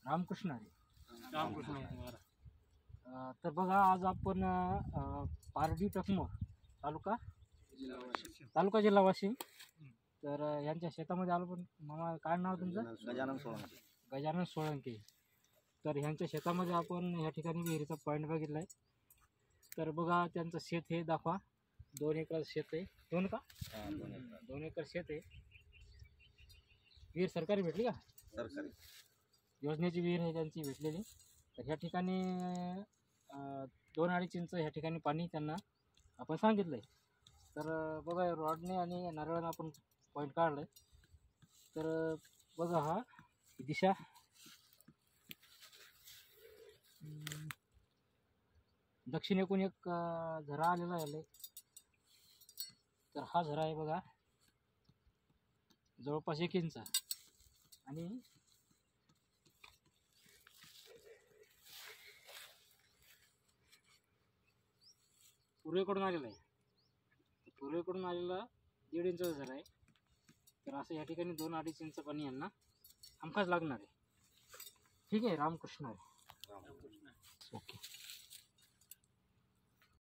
रामकृष्ण हरी. रामकृष्ण. तर बघा आज आपण पारडी टकमोर तालुका जिल्हा वाशिम. तर यांच्या शेतामध्ये आलो. पण मामा काय नाव तुमचं? गजानन सोळंके. तर ह्यांच्या शेतामध्ये आपण ह्या ठिकाणी विहिरीचा पॉईंट बघितला आहे. तर बघा त्यांचं शेत हे दाखवा. 2 एकर शेत आहे. 2 एकर शेत आहे. विहीर सरकारी भेटली का? सरकारी योजनेची विहीर आहे त्यांची भेटलेली. तर ह्या ठिकाणी 2-2.5 इंच ह्या ठिकाणी पाणी त्यांना आपण सांगितलं आहे. तर बघा रॉडने आणि नारळानं आपण पॉईंट काढलं आहे. तर बघा हा दिशा दक्षिणेकडून एक झरा आलेला आहे. तर हा झरा आहे बघा जवळपास 1 इंच आणि पूर्वेकडून आलेला आहे. पूर्वेकडून आलेला 1.5 इंच झरा आहे. तर असं या ठिकाणी 2-2.5 इंच पाणी यांना हमखास लागणार आहे. ठीक आहे. रामकृष्ण आहे. रामकृष्ण. ओके.